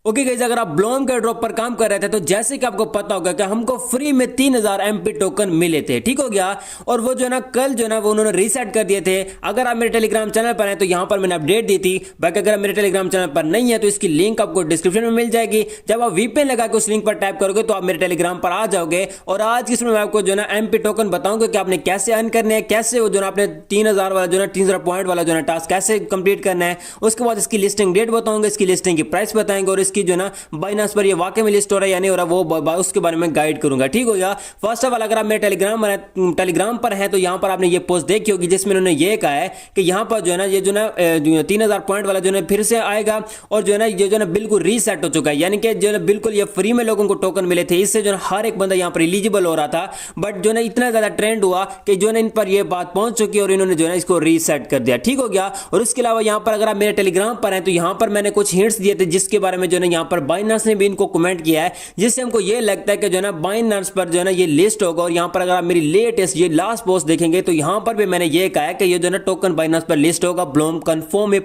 Okay guys, अगर आप Blom के ड्रॉप पर काम कर रहे थे तो जैसे कि आपको पता होगा कि हमको फ्री में 3000 एमपी टोकन मिले थे, ठीक हो गया। और वो जो है ना कल जो है ना वो उन्होंने रीसेट कर दिए थे। अगर आप मेरे टेलीग्राम चैनल पर हैं तो यहाँ पर मैंने अपडेट दी थी। बाकी अगर आप मेरे टेलीग्राम चैनल पर नहीं है तो इसकी लिंक आपको डिस्क्रिप्शन में मिल जाएगी। जब आप वीपीएन लगा के उस लिंक पर टाइप करोगे तो आप मेरे टेलीग्राम पर आ जाओगे। और आज की इसमें मैं आपको जो है ना एमपी टोकन बताऊंगा कि आपने कैसे अर्न करने हैं, कैसे वो जो है आपने 3000 वाला जो है 3000 पॉइंट वाला जो है टास्क कैसे कंप्लीट करना है। उसके बाद इसकी लिस्टिंग डेट बताऊंगा, इसकी लिस्टिंग की प्राइस बताएंगे और इसकी जो है ना बाइनांस पर ये वाकई में लिस्ट हो रहा है या नहीं हो रहा वो उसके बारे में गाइड करूंगा, ठीक हो गया। फर्स्ट ऑफ ऑल अगर आप मेरे टेलीग्राम पर हैं तो यहां पर आपने ये पोस्ट देखी होगी जिसमें उन्होंने ये कहा है कि यहां पर जो है ना ये जो ना 3000 पॉइंट वाला जो है फिर से आएगा और जो है ना ये जो है बिल्कुल रीसेट हो चुका है, यानी कि जो है बिल्कुल ये फ्री में लोगों को टोकन मिले थे। इससे जो है हर एक बंदा यहां पर एलिजिबल हो रहा था, बट जो है इतना ज्यादा ट्रेंड हुआ कि जो है इन पर ये बात पहुंच चुकी है और इन्होंने जो है इसको रीसेट कर दिया, ठीक हो गया। और उसके अलावा यहां पर अगर आप मेरे टेलीग्राम पर हैं तो यहां पर मैंने कुछ हिंट्स दिए थे जिसके बारे में जो है यहां पर बाइनांस ने भी इनको कमेंट किया है, जिससे हमको ये लगता है कि जो है ना बाइनांस पर जो है ना ये लिस्ट होगा। और यहां पर अगर आप मेरी लेटेस्ट ये लास्ट पोस्ट देखेंगे तो यहां पर भी मैंने ये कहा है कि ये जो है ना टोकन बाइनांस पर लिस्ट होगा, ब्लोम कंफर्म में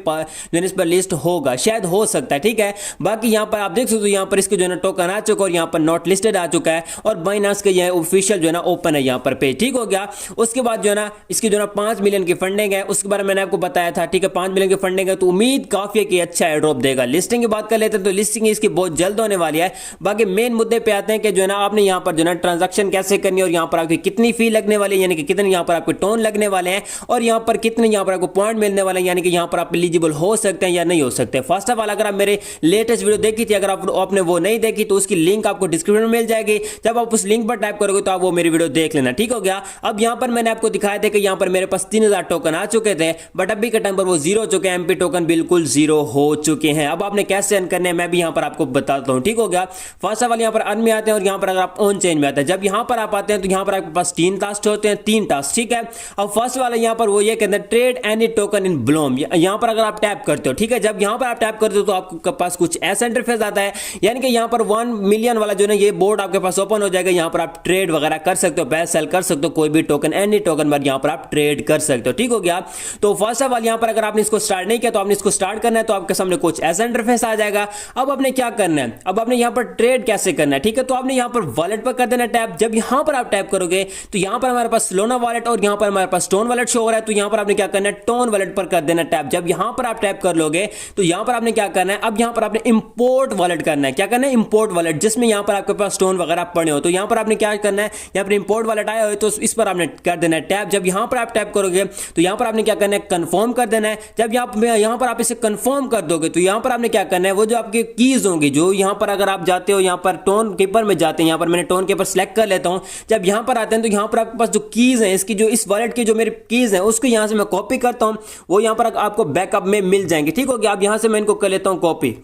जो इस पर लिस्ट होगा, शायद हो सकता है, ठीक है। बाकी यहां पर आप देख सकते हो यहां पर इसके जो है ना टोकन आ चुका है और यहां पर नॉट लिस्टेड आ चुका है और बाइनांस के ये ऑफिशियल जो है ना ओपन है यहां पर पेज, ठीक हो गया। उसके बाद जो है ना इसकी जो है ना 5 मिलियन की फंडिंग है, उसके बारे में मैंने आपको बताया था, ठीक है। 5 मिलियन की फंडिंग है तो उम्मीद काफी है कि अच्छा एयर ड्रॉप देगा। लिस्टिंग की बात कर लेते हैं तो लिस्टिंग इसकी बहुत जल्द होने वाली है। बाकी मेन मुद्दे पे आते हैं कि जो है ना आपने यहां पर जो है ना ट्रांजैक्शन कैसे करनी है और यहां पर आपकी कितनी फी लगने वाली है, यानी कि कितने यहां पर आपके टोन लगने वाले हैं और यहां पर कितने यहां पर आपको पॉइंट मिलने वाले हैं, यानी कि यहां पर आप एलिजिबल हो सकते हैं या नहीं हो सकते। फर्स्ट ऑफ ऑल अगर आप मेरे लेटेस्ट वीडियो देखी थी, अगर आपने वो नहीं देखी तो उसकी लिंक आपको डिस्क्रिप्शन में मिल जाएगी। जब आप उस लिंक पर टाइप करोगे तो आप वो मेरी वीडियो देख लेना, ठीक हो गया। अब यहां पर मैंने आपको दिखाया था कि यहां पर मेरे पास 3000 टोकन आ चुके थे, बट अभी के टाइम पर वो जीरो हो चुके हैं, एमपी टोकन बिल्कुल जीरो हो चुके हैं। अब आपने कैसे अर्न करने हैं मैं भी यहां पर आपको बताता हूं, ठीक हो गया। फर्स्ट ऑफ ऑल यहां पर अर्न में आते हैं और यहां पर अगर आप ऑन चेंज में आते हैं, जब यहां पर आप आते हैं तो यहां पर आपके पास 3 टास्क होते हैं, 3 टास्क, ठीक है। अब फर्स्ट वाला यहां पर वो ये कहते हैं ट्रेड एनी टोकन इन ब्लोम, यहां पर अगर आप टैप करते हो, ठीक है, जब यहां पर आप टैप करते हो तो आपके पास कुछ ऐसा इंटरफेस आता है, यानी कि यहां पर 1 मिलियन वाला जो है ये बोर्ड आपके पास ओपन हो जाएगा। यहां पर आप ट्रेड वगैरह कर सकते हो, बाय सेल कर सकते हो, कोई भी टोकन एनी टोकन पर यहां पर आप ट्रेड कर सकते हो, ठीक हो गया। तो फर्स्ट ऑफ ऑल यहां पर अगर आपने इसको स्टार्ट नहीं किया तो आपने इसको स्टार्ट करना है तो आपके सामने कुछ ऐसा इंटरफेस आ जाएगा। अब आपने क्या करना है, अब आपने यहां पर ट्रेड कैसे करना है, ठीक है। तो आपने यहां पर वॉलेट पर कर देना टैप। जब यहां पर आप टैप करोगे तो यहां पर हमारे पास सोलाना वॉलेट और यहां पर हमारे पास टोन वॉलेट शो हो रहा है, तो यहां पर आपने क्या करना है, टोन वॉलेट पर कर देना टैप। जब यहां पर आप टैप कर लोगे तो यहां पर आपने क्या करना है, अब यहां पर आपने इंपोर्ट वॉलेट करना है। क्या करना है, इंपोर्ट वॉलेट, जिसमें यहां पर आपके पास टोन वगैरह पड़े हो। तो यहां पर आपने क्या करना है, यहां पर इंपोर्ट वॉलेट आया हो तो इस पर आपने कर देना है टैप। जब यहां पर आप टैप करोगे तो यहां पर आपने क्या करना है, कंफर्म कर देना है। जब यहां पर आप इसे कंफर्म कर दोगे तो यहां पर आपने क्या करना है, वो जो आपकी कीज होंगी, जो यहां पर अगर आप जाते हो यहां पर टोन कीपर में जाते हैं, यहां पर मैंने टोन कीपर सिलेक्ट कर लेता हूं। जब यहां पर आते हैं तो यहां पर आपके पास जो कीज हैं, इसकी जो इस वॉलेट की जो मेरी कीज हैं उसको यहां से मैं कॉपी करता हूं, वो यहां पर आपको बैकअप में मिल जाएंगे, ठीक हो गया। अब यहां से मैं इनको कर लेता हूं कॉपी।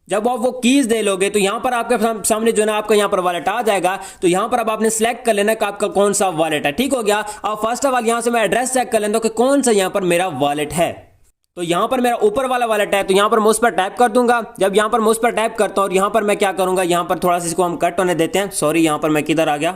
जब आप वो कीज दे लोगे तो यहां पर आपके सामने जो है ना आपका यहां पर वॉलेट आ जाएगा। तो यहां पर अब आपने सिलेक्ट कर लेना कि आपका कौन सा वॉलेट है, ठीक हो गया। अब फर्स्ट ऑफ ऑल यहां से मैं एड्रेस चेक कर लेता हूं कि कौन सा यहां पर मेरा वॉलेट है। तो यहां पर मेरा ऊपर वाला वॉलेट है, तो यहां पर मैं उस पर टैप कर दूंगा। जब यहां पर मैं उस पर टैप करता हूं और यहां पर मैं क्या करूंगा, यहां पर थोड़ा सा इसको हम कट होने देते हैं, सॉरी यहां पर मैं किधर आ गया।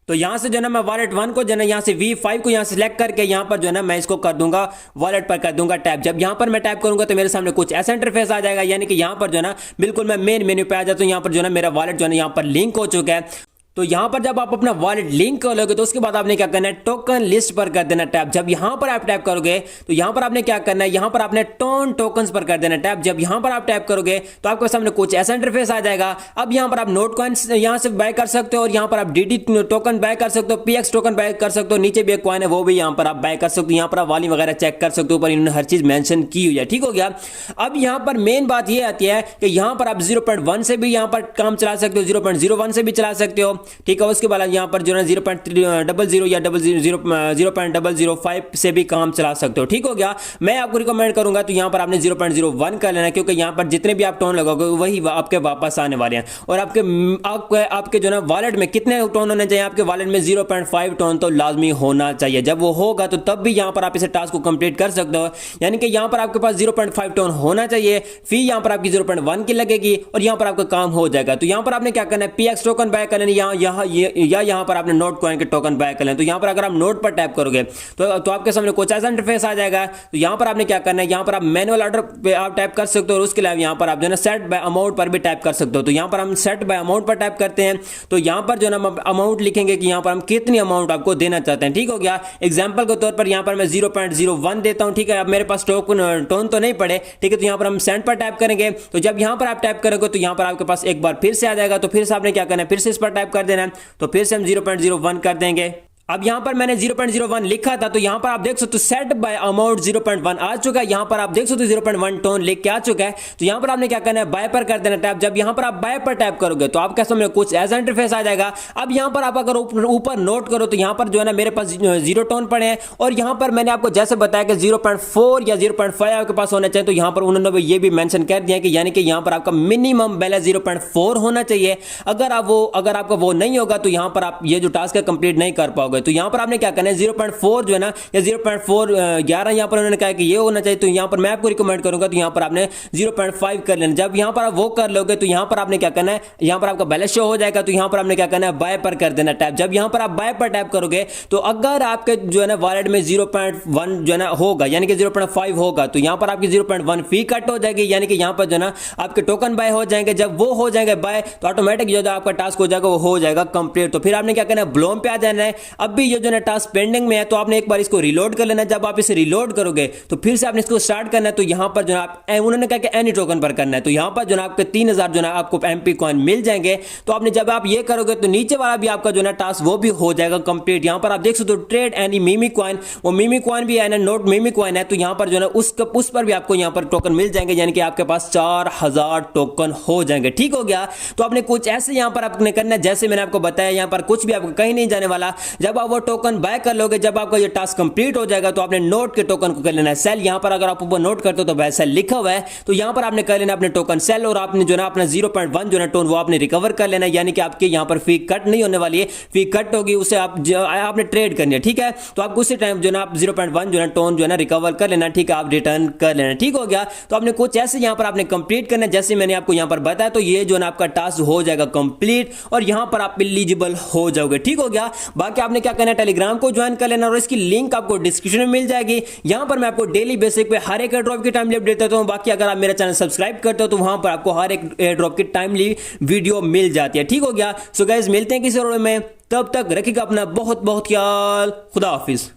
तो यहां से जो है ना मैं वॉलेट 1 को जो है ना यहां से V5 को यहां से सिलेक्ट करके यहां पर जो है ना मैं इसको कर दूंगा वॉलेट पर कर दूंगा टैप। जब यहां पर मैं टैप करूंगा तो मेरे सामने कुछ ऐसा इंटरफेस आ जाएगा, यानी कि यहां पर जो है ना बिल्कुल मैं मेन मेन्यू पे आ जाता हूं। यहां पर जो है ना मेरा वॉलेट जो है ना यहां पर लिंक हो चुका है। तो यहां पर जब आप अपना वॉलेट लिंक कर लोगे तो उसके बाद आपने क्या करना है, टोकन लिस्ट पर कर देना टैप। जब यहां पर आप टैप करोगे तो यहां पर आपने क्या करना है, यहां पर आपने टोन टोकन्स पर कर देना टैप। जब यहां पर आप टैप करोगे तो आपके सामने कुछ ऐसा इंटरफेस आ जाएगा। अब यहां पर आप नोट कॉइन्स यहां से बाय कर सकते हो और यहां पर आप डीडी टोकन बाय कर सकते हो, पीएक्स टोकन बाय कर सकते हो, नीचे भी एक कॉइन है वो भी यहां पर आप बाय कर सकते हो। यहां पर आप वॉल्यूम वगैरह चेक कर सकते हो, ऊपर इन्होंने हर चीज मेंशन की हुई है, ठीक हो गया। अब यहां पर मेन बात ये आती है कि यहां पर आप 0.1 से भी यहां पर काम चला सकते हो, 0.01 से भी चला सकते हो, ठीक है। उसके बाद यहां पर जो है 0.00 या 0.005 से भी काम चला सकते हो, ठीक हो गया। मैं आपको रिकमेंड करूंगा तो यहां पर आपने 0.01 कर लेना, क्योंकि यहां पर जितने भी आप टोन लगाओगे वही आपके वापस आने वाले हैं। और आपके जो ना वॉलेट में कितने टोन होने चाहिए, आपके वॉलेट में 0.5 टोन तो लाजमी होना चाहिए। जब वो होगा तो तब भी यहां पर आप इसे टास्क को कंप्लीट कर सकते हो, यानी कि यहां पर आपके पास 0.5 टोन होना चाहिए। फी यहां पर आपकी 0.1 की लगेगी और यहां पर आपका काम हो जाएगा। तो यहां पर आपने क्या करना है, पीएक्स टोकन बाय करना है, यहाँ पर आपने नोट कॉइन के टोकन बाय कर लें। तो यहाँ पर अगर आप नोट पर टैप करोगे तो आपके सामने कुछ ऐसा इंटरफेस आ जाएगा। तो यहाँ पर आपने क्या करना है, यहाँ पर आप मैनुअल ऑर्डर पे आप टैप कर सकते हो और उसके अलावा यहाँ पर आप जो है सेट बाय अमाउंट पर भी टैप कर सकते हो। तो यहाँ पर हम सेट बाय अमाउंट पर टैप करते हैं तो यहाँ पर जो है ना अमाउंट लिखेंगे कि यहाँ पर हम कितनी अमाउंट आपको देना चाहते हैं। ठीक हो गया। एग्जाम्पल के तौर पर यहाँ पर मैं 0.01 देता हूँ। ठीक है, अब मेरे पास टोन तो नहीं पड़े। ठीक है, तो यहाँ पर हम सेंड पर टैप करेंगे। तो जब यहाँ पर आप टैप करोगे तो यहाँ पर आपके पास एक बार फिर से आ जाएगा। तो फिर से आपने क्या करना है, फिर से इस पर टैप कर देना है। तो फिर से हम 0.01 कर देंगे। अब यहां पर मैंने 0.01 लिखा था तो यहां पर आप देख सकते हो सेट बाय अमाउंट 0.1 आ चुका है। यहां पर आप देख सकते हो 0.1 टोन लिख के आ चुका है। तो यहां पर आपने क्या करना है, बाय पर कर देना टैप। जब यहां पर आप बाय पर टैप करोगे तो आपके सामने कुछ ऐसा इंटरफेस आ जाएगा। अब यहां पर आप अगर ऊपर नोट करो तो यहां पर जो है ना मेरे पास 0 टोन पड़े हैं और यहां पर मैंने आपको जैसे बताया कि 0.4 या 0.5 आपके पास होना चाहिए। तो यहां पर उन्होंने ये भी मेंशन कर दिया कि यानी कि यहां पर आपका मिनिमम बैलेंस 0.4 होना चाहिए। अगर आपका वो नहीं होगा तो यहां पर आप ये जो टास्क है कंप्लीट नहीं कर पाओगे। तो यहां पर आपने क्या 0.4 जो है ना या 0.411 यहां पर उन्होंने कहा कि ये होना चाहिए। तो यहां पर मैं आपको रिकमेंड करूंगा तो यहां पर आपने 0.5 कर लेना। जब यहां पर आप वो कर लोगे तो यहां पर आपने क्या करना है, यहां पर आपका बैलेंस शो हो जाएगा। तो यहां पर आपने क्या करना है, बाय पर कर देना टैप। जब यहां पर आप बाय पर टैप करोगे तो अगर आपके जो है ना वॉलेट में 0.1 जो है ना होगा यानी कि 0.5 होगा तो यहां पर आपकी 0.1 फी कट हो जाएगी। यानी कि यहां पर जो है ना आपके टोकन बाय हो जाएंगे। जब वो हो जाएंगे बाय तो ऑटोमेटिक जो आपका टास्क हो जाएगा वो हो जाएगा कंप्लीट। तो फिर आपने क्या करना है, ब्लोम पे आ जाना है। अब भी ये जो है टास्क पेंडिंग में है तो आपने एक बार इसको रिलोड कर लेना है। जब आप इसे रिलोड करोगे तो फिर से आपने इसको स्टार्ट करना है। तो यहां पर जो आप उन्होंने कहा कि एनी टोकन पर करना है। तो यहां पर जो आपके 3000 जो आपको एमपी कॉइन मिल जाएंगे। तो आपने जब आप ये करोगे तो नीचे वाला भी आपका जो टास्क वो भी हो जाएगा कंप्लीट। यहां पर आप देख सकते हो ट्रेड एनी मीमी कॉइन, वो मीमी कॉइन भी है ना, नोट मीमी कॉइन है। तो यहां पर जो उस पर भी आपको यहां पर टोकन मिल जाएंगे। यानी कि आपके पास 4000 टोकन हो जाएंगे। ठीक हो गया। तो आपने कुछ ऐसे यहां पर आपने करना है जैसे मैंने आपको बताया। यहां पर कुछ भी आपको कहीं नहीं जाने वाला। जब आप वो टोकन बाय कर लोगे, जब आपका ये टास्क कंप्लीट हो जाएगा तो आपने नोट के टोकन को कर लेना है सेल। यहां पर अगर आप ऊपर नोट करते हो तो वैसा लिखा हुआ है। तो यहां पर आपने कर लेना अपने टोकन सेल और आपने जो ना अपना 0.1 जो ना टोन वो आपने रिकवर कर लेना है। यानी कि आपके यहां पर फी कट नहीं होने वाली है। फी कट होगी उसे आपने ट्रेड करनी है। ठीक है, तो आप उसी टाइम जो ना आप 0.1 जो ना टोन जो है ना रिकवर कर लेना। ठीक है, आप रिटर्न कर लेना। ठीक हो गया। तो आपने कुछ ऐसे यहां पर आपने कंप्लीट करना है जैसे मैंने आपको यहां पर बताया। तो ये जो ना आपका टास्क हो जाएगा कंप्लीट और यहां पर आप एलिजिबल हो जाओगे। ठीक हो गया। बाकी आपने क्या करना है, टेलीग्राम को ज्वाइन कर लेना और इसकी लिंक आपको डिस्क्रिप्शन में मिल जाएगी। यहां पर मैं आपको डेली बेसिक पे हर एक एयर ड्रॉप की टाइमली अपडेट देता हूं। बाकी अगर आप मेरा चैनल सब्सक्राइब करते हो तो वहां पर आपको हर एक एयर ड्रॉप की टाइमली वीडियो मिल जाती है। ठीक हो गया। सो गाइस मिलते हैं किसी और में, तब तक रखिएगा अपना बहुत बहुत ख्याल। खुदा हाफिज।